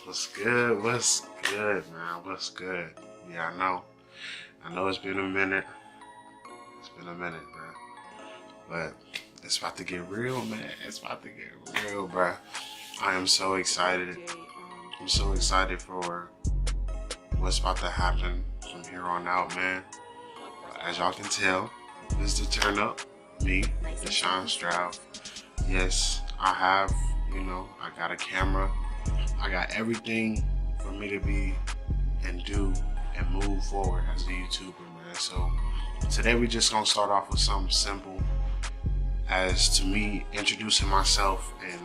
What's good? What's good, man? What's good? Yeah, I know it's been a minute. It's been a minute, bro. But it's about to get real, man. It's about to get real, bro. I am so excited. I'm so excited for what's about to happen from here on out, man. As y'all can tell, this is the turn up. Me, Deshaun Stroud. Yes, I have, I got a camera. I got everything for me to be and do and move forward as a YouTuber, man. So today we just gonna start off with something simple as to me introducing myself and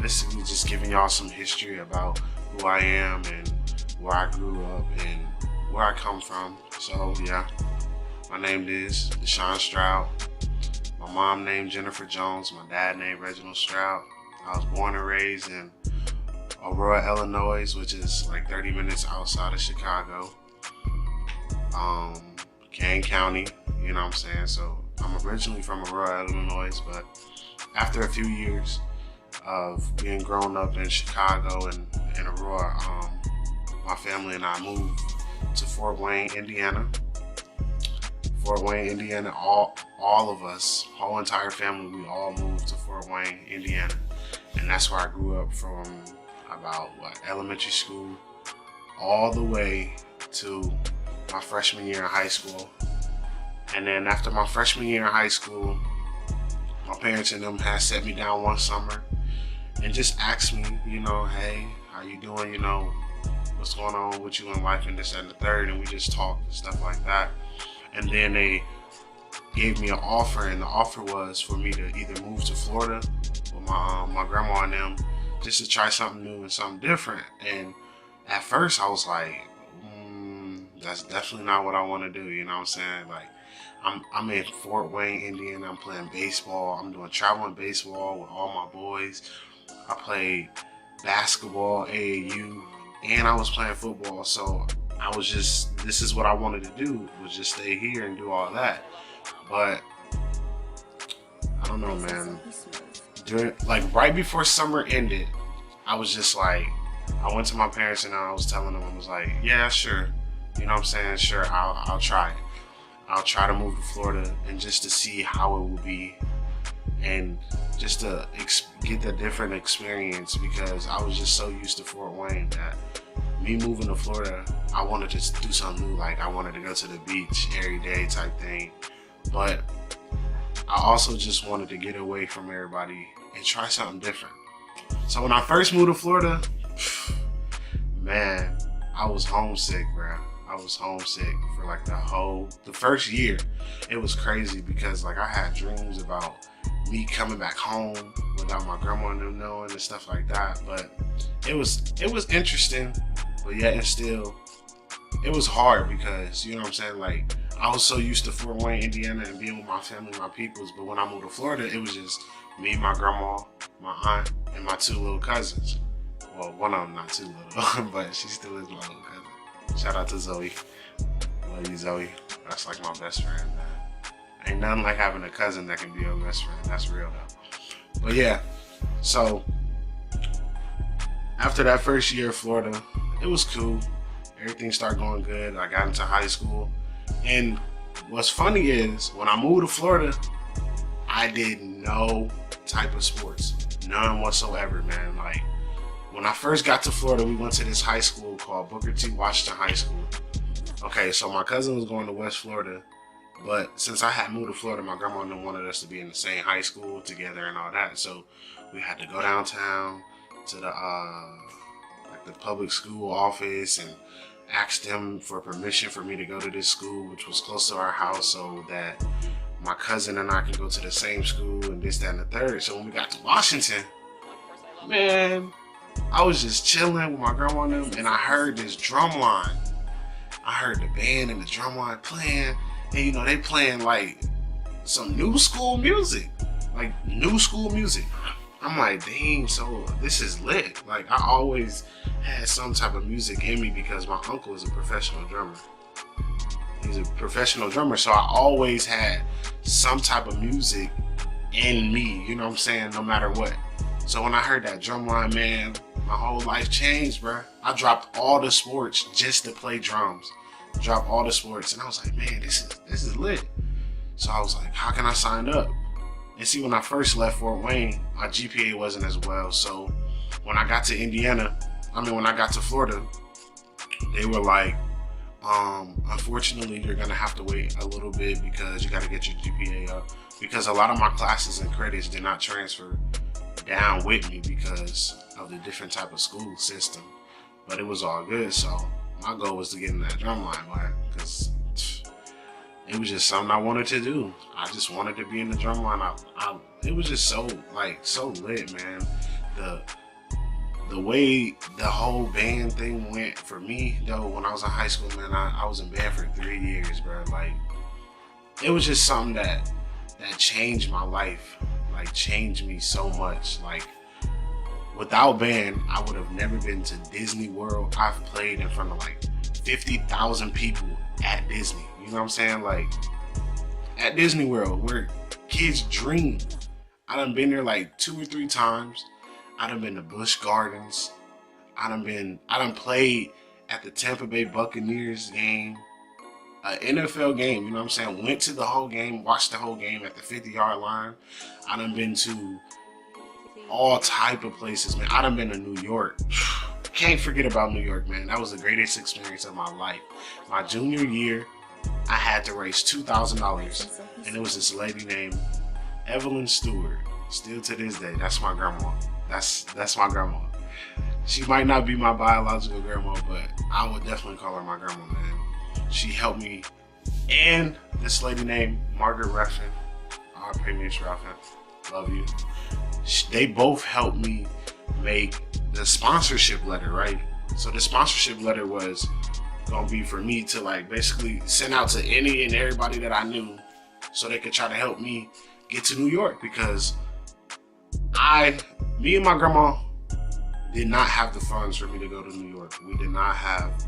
basically just giving y'all some history about who I am and where I grew up and where I come from. So yeah, my name is Deshaun Stroud. My mom named Jennifer Jones. My dad named Reginald Stroud. I was born and raised in Aurora, Illinois, which is like 30 minutes outside of Chicago. Kane County, you know what I'm saying? So I'm originally from Aurora, Illinois, but after a few years of being grown up in Chicago and in Aurora, my family and I moved to Fort Wayne, Indiana. Fort Wayne, Indiana, all of us, whole entire family, we all moved to Fort Wayne, Indiana. And that's where I grew up from about, elementary school, all the way to my freshman year in high school. And then after my freshman year in high school, my parents and them had set me down one summer and just asked me, hey, how you doing? What's going on with you in life and this and the third. And we just talked and stuff like that. And then they gave me an offer, and the offer was for me to either move to Florida with my grandma and them just to try something new and something different. And at first I was like, that's definitely not what I want to do, you know what I'm saying? Like, I'm in Fort Wayne, Indiana, I'm playing baseball, I'm doing traveling baseball with all my boys. I played basketball, AAU, and I was playing football, so I was just, this is what I wanted to do, was just stay here and do all that. But I don't know, man. Right before summer ended, I was just like, I went to my parents and I was telling them, I was like, yeah, sure. You know what I'm saying? Sure, I'll try it. I'll try to move to Florida and just to see how it will be and just to get the different experience, because I was just so used to Fort Wayne that me moving to Florida, I wanted to do something new. Like, I wanted to go to the beach every day type thing. But I also just wanted to get away from everybody and try something different. So when I first moved to Florida, man, I was homesick, bro. I was homesick for like the first year. It was crazy because like I had dreams about me coming back home without my grandma and them knowing and stuff like that. But it was interesting, but yet and still it was hard because, you know what I'm saying, like I was so used to Fort Wayne, Indiana and being with my family, my peoples, but when I moved to Florida, it was just me, my grandma, my aunt, and my two little cousins. Well, one of them not too little, but she still is my little cousin. Shout out to Zoe. Love you, Zoe. That's like my best friend, man. Ain't nothing like having a cousin that can be your best friend. That's real though. But yeah, so after that first year of Florida, it was cool. Everything started going good. I got into high school. And what's funny is when I moved to Florida, I did no type of sports. None whatsoever, man. Like, when I first got to Florida, we went to this high school called Booker T. Washington High School. Okay, so my cousin was going to West Florida, but since I had moved to Florida, my grandma and them wanted us to be in the same high school together and all that. So we had to go downtown to the public school office and ask them for permission for me to go to this school, which was close to our house, so that my cousin and I can go to the same school and this, that, and the third. So when we got to Washington, man, I was just chilling with my grandma and them, and I heard this drum line. I heard the band and the drum line playing, and they playing like some new school music. I'm like, dang, so this is lit. Like, I always had some type of music in me because my uncle is a professional drummer. He's a professional drummer, so I always had some type of music in me, you know what I'm saying, no matter what. So when I heard that drum line, man, my whole life changed, bro. I dropped all the sports just to play drums. Dropped all the sports, and I was like, man, this is lit. So I was like, how can I sign up? And see, when I first left Fort Wayne, my GPA wasn't as well. So when I got to when I got to Florida, they were like, unfortunately, you're gonna have to wait a little bit because you gotta get your GPA up. Because a lot of my classes and credits did not transfer down with me because of the different type of school system. But it was all good, so my goal was to get in that drumline, man, because it was just something I wanted to do. I just wanted to be in the drumline. It was just so lit, man. The way the whole band thing went for me, though, when I was in high school, man, I was in band for 3 years, bro. Like, it was just something that changed my life, like, changed me so much. Like, without band, I would have never been to Disney World. I've played in front of like 50,000 people at Disney. You know what I'm saying? Like, at Disney World, where kids dream. I done been there like 2 or 3 times. I done been to Busch Gardens. I done played at the Tampa Bay Buccaneers game, an NFL game, you know what I'm saying? Went to the whole game, watched the whole game at the 50-yard line. I done been to all type of places, man. I done been to New York. Can't forget about New York, man. That was the greatest experience of my life. My junior year, I had to raise $2,000, and it was this lady named Evelyn Stewart. Still to this day, that's my grandma. That's my grandma. She might not be my biological grandma, but I would definitely call her my grandma, man. She helped me, and this lady named Margaret Ruffin. R.I.P. Miss Ruffin. Love you. They both helped me make the sponsorship letter, right? So the sponsorship letter was gonna be for me to like basically send out to any and everybody that I knew so they could try to help me get to New York, because me and my grandma did not have the funds for me to go to New York. We did not have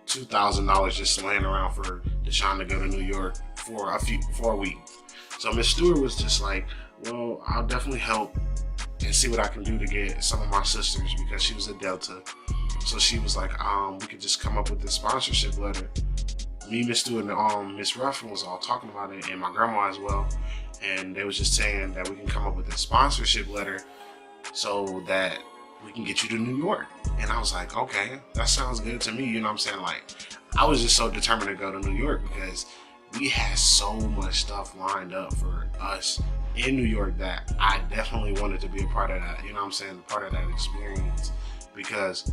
$2,000 just laying around for Deshaun to go to New York for a week. So Miss Stewart was just like, well, I'll definitely help and see what I can do to get some of my sisters, because she was a Delta. So she was like, we could just come up with this sponsorship letter. Me, Miss Stewart, and Miss Ruffin was all talking about it, and my grandma as well. And they was just saying that we can come up with a sponsorship letter so that we can get you to New York. And I was like, okay, that sounds good to me. You know what I'm saying? Like, I was just so determined to go to New York because we had so much stuff lined up for us in New York that I definitely wanted to be a part of that. You know what I'm saying? Part of that experience, because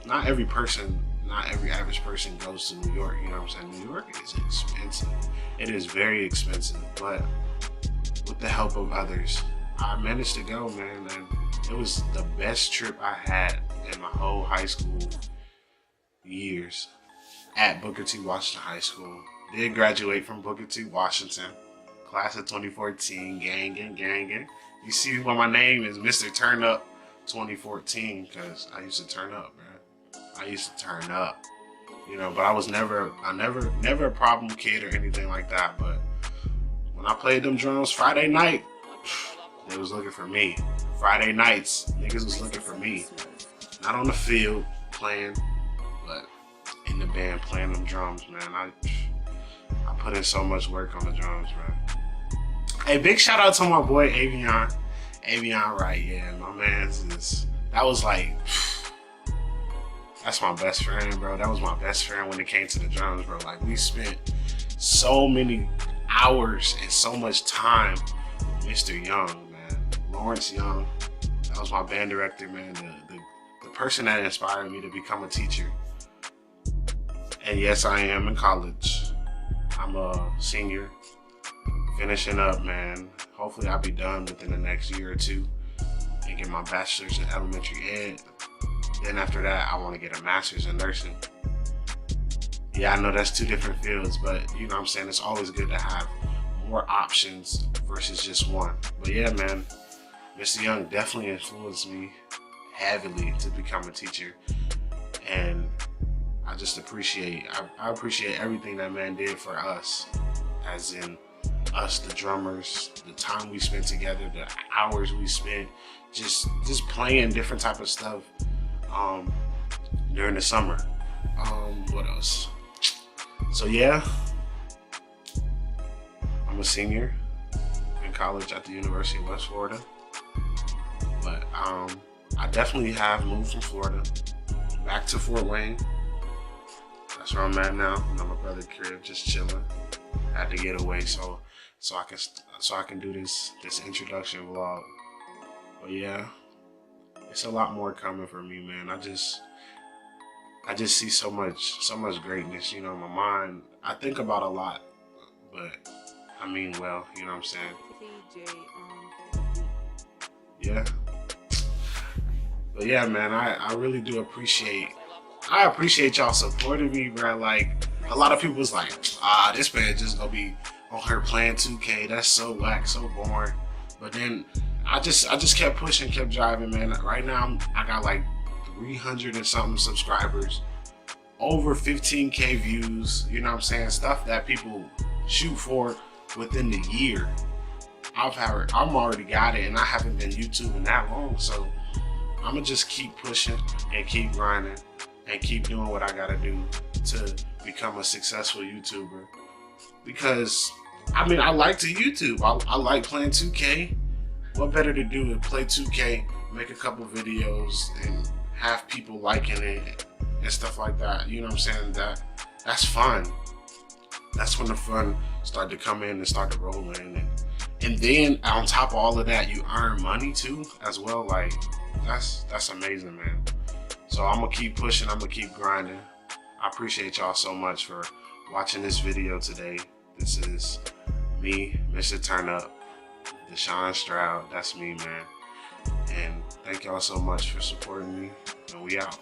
not every average person goes to New York. You know what I'm saying? New York is expensive. It is very expensive, but with the help of others, I managed to go, man, and it was the best trip I had in my whole high school years at Booker T. Washington High School. Did graduate from Booker T. Washington, class of 2014, gang. You see why my name is Mr. Turn Up 2014, because I used to turn up, man. I used to turn up, you know, but I was never a problem kid or anything like that. But when I played them drums Friday night, they was looking for me. Friday nights, niggas was looking for me. Not on the field playing, but in the band playing them drums, man. I put in so much work on the drums, man. Hey, big shout out to my boy Avion. Avion, right? Yeah, my man's that was like, that's my best friend, bro. That was my best friend when it came to the drums, bro. Like, we spent so many hours and so much time with Mr. Young, man. Lawrence Young. That was my band director, man. The person that inspired me to become a teacher. And yes, I am in college. I'm a senior, finishing up, man. Hopefully I'll be done within the next year or two and get my bachelor's in elementary ed. Then after that, I want to get a master's in nursing. Yeah, I know that's 2 different fields, but you know what I'm saying? It's always good to have more options versus just one. But yeah, man, Mr. Young definitely influenced me heavily to become a teacher. And I just appreciate, I appreciate everything that man did for us, as in us, the drummers, the time we spent together, the hours we spent just playing different type of stuff during the summer. What else? So yeah, I'm a senior in college at the University of West Florida. But I definitely have moved from Florida back to Fort Wayne. That's where I'm at now. I'm at my brother's crib, just chilling. Had to get away so I can do this introduction vlog. But yeah, it's a lot more coming for me, man. I just see so much greatness, you know, in my mind. I think about a lot, but I mean well, you know what I'm saying? Yeah. But yeah, man, I really do appreciate y'all supporting me, bro. Like, a lot of people was like, this man just gonna be on her playing 2K. That's so whack, so boring. But then I just kept pushing, kept driving, man. Right now I got like 300 and something subscribers, over 15K views. You know what I'm saying? Stuff that people shoot for within the year. I'm already got it, and I haven't been YouTubing that long, so I'm gonna just keep pushing and keep grinding and keep doing what I gotta do to become a successful YouTuber. Because I mean, I like to YouTube. I like playing 2K. What better to do than play 2K, make a couple videos, and have people liking it and stuff like that? You know what I'm saying? That's fun. That's when the fun start to come in and start to roll in. And then on top of all of that, you earn money too as well. Like, that's amazing, man. So I'm gonna keep pushing, I'm gonna keep grinding. I appreciate y'all so much for watching this video today. This is me, Mr. Turn Up, Deshaun Stroud. That's me, man. And thank y'all so much for supporting me. And we out.